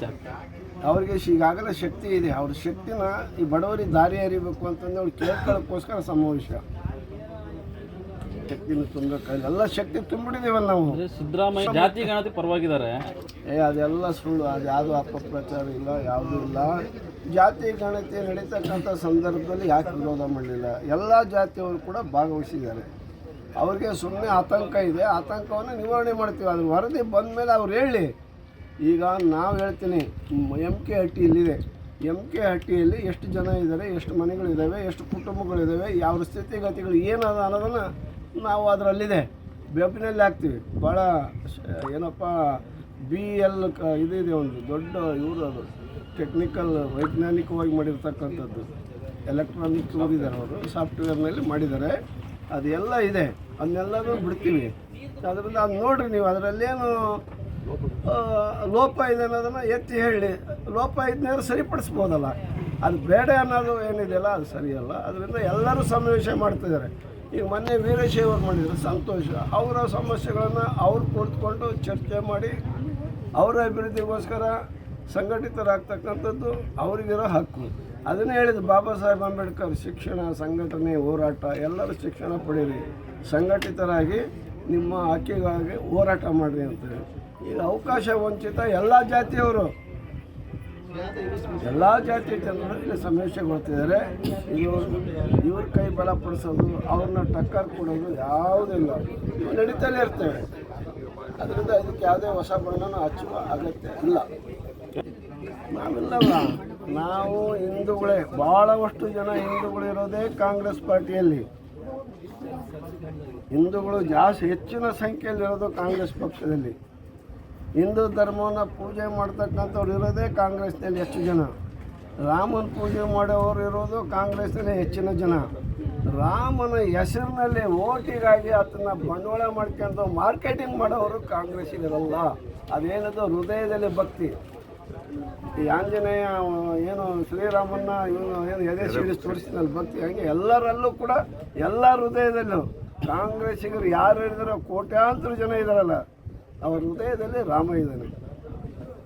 ಚರ್ಚೆ ಆಗ್ತದೆ. ಅವ್ರಿಗೆ ಈಗಾಗಲೇ ಶಕ್ತಿ ಇದೆ. ಅವ್ರ ಶಕ್ತಿನ ಈ ಬಡವರಿಗೆ ದಾರಿ ಹರಿಬೇಕು ಅಂತಂದ್ರೆ ಅವ್ರು ಕೇಳ್ಕೊಳ್ಳೋಕ್ಕೋಸ್ಕರ ಸಮಾವೇಶ. ಶಕ್ತಿನ ತುಂಬಬೇಕಾಗಿಲ್ಲ, ಎಲ್ಲ ಶಕ್ತಿ ತುಂಬಿಡಿದೀವಲ್ಲ ನಾವು. ಸಿದ್ದರಾಮಯ್ಯ ಜಾತಿ ಗಣತಿ ಪರವಾಗಿದ್ದಾರೆ. ಅದೆಲ್ಲ ಸುಳ್ಳು, ಅದು ಯಾವುದೂ ಅಪಪ್ರಚಾರ ಇಲ್ಲ, ಯಾವುದೂ ಇಲ್ಲ. ಜಾತಿ ಗಣತಿ ನಡೀತಕ್ಕಂಥ ಸಂದರ್ಭದಲ್ಲಿ ಯಾಕೆ ವಿರೋಧ ಮಾಡಲಿಲ್ಲ? ಎಲ್ಲ ಜಾತಿಯವರು ಕೂಡ ಭಾಗವಹಿಸಿದ್ದಾರೆ. ಅವ್ರಿಗೆ ಸುಮ್ಮನೆ ಆತಂಕ ಇದೆ, ಆತಂಕವನ್ನು ನಿವಾರಣೆ ಮಾಡ್ತೀವಿ. ಅದ್ರ ವರದಿ ಬಂದ ಮೇಲೆ ಅವ್ರು ಹೇಳಿ. ಈಗ ನಾವು ಹೇಳ್ತೀನಿ, MK ಹಟ್ಟಿಯಲ್ಲಿದೆ. MK ಹಟ್ಟಿಯಲ್ಲಿ ಎಷ್ಟು ಜನ ಇದ್ದಾರೆ, ಎಷ್ಟು ಮನೆಗಳಿದ್ದಾವೆ, ಎಷ್ಟು ಕುಟುಂಬಗಳಿದ್ದಾವೆ, ಯಾವ ಸ್ಥಿತಿಗತಿಗಳು ಏನದ ಅನ್ನೋದನ್ನು ನಾವು ಅದರಲ್ಲಿದೆ ವೆಬ್ನಲ್ಲಿ ಹಾಕ್ತೀವಿ. ಭಾಳ ಏನಪ್ಪ BL ಇದಿದೆ, ಒಂದು ದೊಡ್ಡ ಇವರು, ಅದು ಟೆಕ್ನಿಕಲ್ ವೈಜ್ಞಾನಿಕವಾಗಿ ಮಾಡಿರ್ತಕ್ಕಂಥದ್ದು, ಎಲೆಕ್ಟ್ರಾನಿಕ್ ಓದಿದ್ದಾರೆ ಅವರು, ಸಾಫ್ಟ್ವೇರ್ನಲ್ಲಿ ಮಾಡಿದ್ದಾರೆ. ಅದೆಲ್ಲ ಇದೆ, ಅದನ್ನೆಲ್ಲನೂ ಬಿಡ್ತೀವಿ. ಅದರಿಂದ ಅದು ನೋಡಿರಿ ನೀವು, ಅದರಲ್ಲೇನು ಲೋಪ ಇದೆ ಅನ್ನೋದನ್ನು ಎತ್ತಿ ಹೇಳಿ. ಲೋಪ ಇದನ್ನೇನು ಸರಿಪಡಿಸ್ಬೋದಲ್ಲ, ಅದು ಬೇಡ ಅನ್ನೋದು ಏನಿದೆಯಲ್ಲ ಅದು ಸರಿಯಲ್ಲ. ಅದರಿಂದ ಎಲ್ಲರೂ ಸಮಾವೇಶ ಮಾಡ್ತಿದ್ದಾರೆ. ಈಗ ಮೊನ್ನೆ ವೀರಶೈವರು ಮಾಡಿದರು, ಸಂತೋಷ. ಅವರ ಸಮಸ್ಯೆಗಳನ್ನು ಅವ್ರು ಕುಳಿತುಕೊಂಡು ಚರ್ಚೆ ಮಾಡಿ ಅವರ ಅಭಿವೃದ್ಧಿಗೋಸ್ಕರ ಸಂಘಟಿತರಾಗ್ತಕ್ಕಂಥದ್ದು ಅವರಿಗಿರೋ ಹಕ್ಕು. ಅದನ್ನೇ ಹೇಳಿದ್ದು ಬಾಬಾ ಸಾಹೇಬ್ ಅಂಬೇಡ್ಕರ್, ಶಿಕ್ಷಣ, ಸಂಘಟನೆ, ಹೋರಾಟ, ಎಲ್ಲರೂ ಶಿಕ್ಷಣ ಪಡೀರಿ, ಸಂಘಟಿತರಾಗಿ ನಿಮ್ಮ ಹಕ್ಕಿಗಾಗಿ ಹೋರಾಟ ಮಾಡಿರಿ ಅಂತೇಳಿ. ಈಗ ಅವಕಾಶ ವಂಚಿತ ಎಲ್ಲ ಜಾತಿಯವರು, ಎಲ್ಲ ಜಾತಿಯ ಜನರು ಇಲ್ಲಿ ಸಮಸ್ಯೆಗೊಳ್ತಿದ್ದಾರೆ. ಇವ್ರ ಕೈ ಬಲಪಡಿಸೋದು, ಅವ್ರನ್ನ ಟಕ್ಕರ್ ಕೊಡೋದು ಯಾವುದಿಲ್ಲ, ಇವು ನಡೀತಲೇ ಇರ್ತೇವೆ. ಅದರಿಂದ ಇದಕ್ಕೆ ಯಾವುದೇ ಹೊಸ ಬಣ್ಣನ ಹಚ್ಚುವ ಅಗತ್ಯ ಇಲ್ಲ. ನಾವಿಲ್ಲಲ್ಲ, ನಾವು ಹಿಂದೂಗಳೇ, ಭಾಳಷ್ಟು ಜನ ಹಿಂದೂಗಳಿರೋದೇ ಕಾಂಗ್ರೆಸ್ ಪಾರ್ಟಿಯಲ್ಲಿ. ಹಿಂದೂಗಳು ಜಾಸ್ತಿ ಹೆಚ್ಚಿನ ಸಂಖ್ಯೆಯಲ್ಲಿರೋದು ಕಾಂಗ್ರೆಸ್ ಪಕ್ಷದಲ್ಲಿ. ಹಿಂದೂ ಧರ್ಮವನ್ನು ಪೂಜೆ ಮಾಡ್ತಕ್ಕಂಥವ್ರು ಇರೋದೇ ಕಾಂಗ್ರೆಸ್ನಲ್ಲಿ ಹೆಚ್ಚು ಜನ. ರಾಮನ ಪೂಜೆ ಮಾಡೋರು ಇರೋದು ಕಾಂಗ್ರೆಸ್ನಲ್ಲಿ ಹೆಚ್ಚಿನ ಜನ. ರಾಮನ ಹೆಸರಿನಲ್ಲಿ ಓಟಿಗಾಗಿ ಅದನ್ನು ಬಂಡವಾಳ ಮಾಡ್ಕೊಂಡು ಮಾರ್ಕೆಟಿಂಗ್ ಮಾಡೋರು ಕಾಂಗ್ರೆಸ್ಸಿಗಿರಲ್ಲ. ಅದೇನದು ಹೃದಯದಲ್ಲಿ ಭಕ್ತಿ. ಈ ಆಂಜನೇಯ ಏನು ಶ್ರೀರಾಮನ್ನ ಇವನು ಏನು ಎದೆ ಸಿಡಿಸಿ ತೋರಿಸಿದಲ್ಲಿ ಭಕ್ತಿ, ಹಾಗೆ ಎಲ್ಲರಲ್ಲೂ ಕೂಡ, ಎಲ್ಲ ಹೃದಯದಲ್ಲೂ ಕಾಂಗ್ರೆಸ್ಸಿಗರು ಯಾರು ಹೇಳಿದಾರೋ ಕೋಟ್ಯಾಂತರ ಜನ ಇದ್ದಾರಲ್ಲ, ಅವರ ಹೃದಯದಲ್ಲಿ ರಾಮ ಇದ್ದಾನೆ.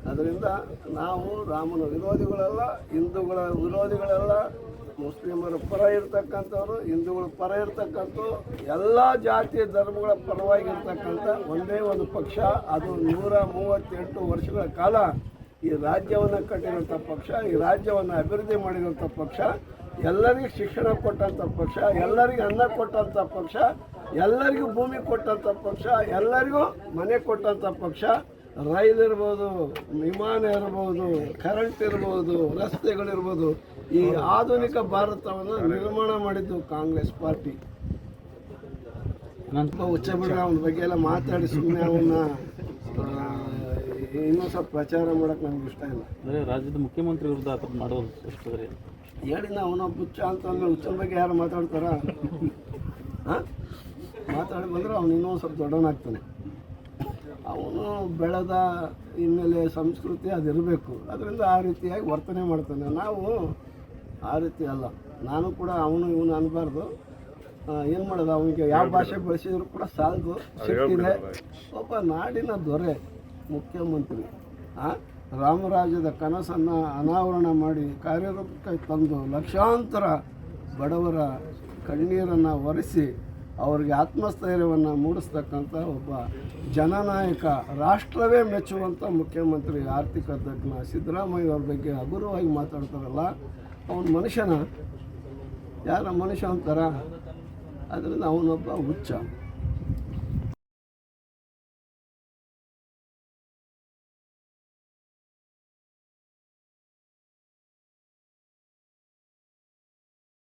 ಅದರಿಂದ ನಾವು ರಾಮನ ವಿರೋಧಿಗಳಲ್ಲ, ಹಿಂದೂಗಳ ವಿರೋಧಿಗಳಲ್ಲ. ಮುಸ್ಲಿಮರ ಪರ ಇರ್ತಕ್ಕಂಥವ್ರು, ಹಿಂದೂಗಳ ಪರ ಇರ್ತಕ್ಕಂಥವ್ರು, ಎಲ್ಲ ಜಾತಿ ಧರ್ಮಗಳ ಪರವಾಗಿರ್ತಕ್ಕಂಥ ಒಂದೇ ಒಂದು ಪಕ್ಷ. ಅದು 138 ವರ್ಷಗಳ ಕಾಲ ಈ ರಾಜ್ಯವನ್ನು ಕಟ್ಟಿರೋಂಥ ಪಕ್ಷ, ಈ ರಾಜ್ಯವನ್ನು ಅಭಿವೃದ್ಧಿ ಮಾಡಿರೋಂಥ ಪಕ್ಷ, ಎಲ್ಲರಿಗೂ ಶಿಕ್ಷಣ ಕೊಟ್ಟಂಥ ಪಕ್ಷ, ಎಲ್ಲರಿಗೂ ಅನ್ನ ಕೊಟ್ಟಂಥ ಪಕ್ಷ, ಎಲ್ಲರಿಗೂ ಭೂಮಿ ಕೊಟ್ಟಂಥ ಪಕ್ಷ, ಎಲ್ಲರಿಗೂ ಮನೆ ಕೊಟ್ಟಂಥ ಪಕ್ಷ. ರೈಲ್ ಇರ್ಬೋದು, ವಿಮಾನ ಇರ್ಬೋದು, ಕರೆಂಟ್ ಇರ್ಬೋದು, ರಸ್ತೆಗಳಿರ್ಬೋದು, ಈ ಆಧುನಿಕ ಭಾರತವನ್ನು ನಿರ್ಮಾಣ ಮಾಡಿದ್ದು ಕಾಂಗ್ರೆಸ್ ಪಾರ್ಟಿ. ಹುಚ್ಚ ಬಿಡ್ರೆ ಅವನ ಬಗ್ಗೆ ಎಲ್ಲ ಮಾತಾಡಿ ಸುಮ್ಮನೆ ಅವನ್ನ ಇನ್ನೂ ಸ್ವಲ್ಪ ಪ್ರಚಾರ ಮಾಡೋಕೆ ನಮ್ಗೆ ಇಷ್ಟ ಇಲ್ಲ. ರಾಜ್ಯದ ಮುಖ್ಯಮಂತ್ರಿ ವಿರುದ್ಧ ಆ ಥರ ಮಾಡೋದು ಹೇಳಿ, ಅವನ ಹುಚ್ಚ ಅಂತ ಅಂದ್ರೆ ಹುಚ್ಚನ ಬಗ್ಗೆ ಯಾರು ಮಾತಾಡ್ತಾರ? ಹಾಂ, ಮಾತಾಡಿ ಬಂದರೆ ಅವನು ಇನ್ನೊಂದು ಸ್ವಲ್ಪ ದೊಡ್ಡವನಾಗ್ತಾನೆ. ಅವನು ಬೆಳೆದ ಹಿನ್ನೆಲೆ ಸಂಸ್ಕೃತಿ ಅದಿರಬೇಕು. ಅದರಿಂದ ಆ ರೀತಿಯಾಗಿ ವರ್ತನೆ ಮಾಡ್ತಾನೆ. ನಾವು ಆ ರೀತಿ ಅಲ್ಲ. ನಾನು ಕೂಡ ಅವನು ಇವನು ಅನ್ನಬಾರ್ದು. ಏನು ಮಾಡೋದು, ಅವನಿಗೆ ಯಾವ ಭಾಷೆ ಬಳಸಿದ್ರು ಕೂಡ ಸಾಲದು. ಸಿಕ್ಕಿದೆ ಒಬ್ಬ ನಾಡಿನ ದೊರೆ ಮುಖ್ಯಮಂತ್ರಿ. ರಾಮರಾಜ್ಯದ ಕನಸನ್ನು ಅನಾವರಣ ಮಾಡಿ ಕಾರ್ಯರೂಪಕ್ಕೆ ತಂದು ಲಕ್ಷಾಂತರ ಬಡವರ ಕಣ್ಣೀರನ್ನು ಒರೆಸಿ ಅವರಿಗೆ ಆತ್ಮಸ್ಥೈರ್ಯವನ್ನು ಮೂಡಿಸ್ತಕ್ಕಂಥ ಒಬ್ಬ ಜನನಾಯಕ, ರಾಷ್ಟ್ರವೇ ಮೆಚ್ಚುವಂಥ ಮುಖ್ಯಮಂತ್ರಿ, ಆರ್ಥಿಕ ತಜ್ಞ ಸಿದ್ದರಾಮಯ್ಯ ಅವ್ರ ಬಗ್ಗೆ ಹಗುರವಾಗಿ ಮಾತಾಡ್ತಾರಲ್ಲ, ಅವನ ಮನುಷ್ಯನ ಯಾರ ಮನುಷ್ಯ ಅಂತಾರ? ಅದರಿಂದ ಅವನೊಬ್ಬ ಹುಚ್ಚ.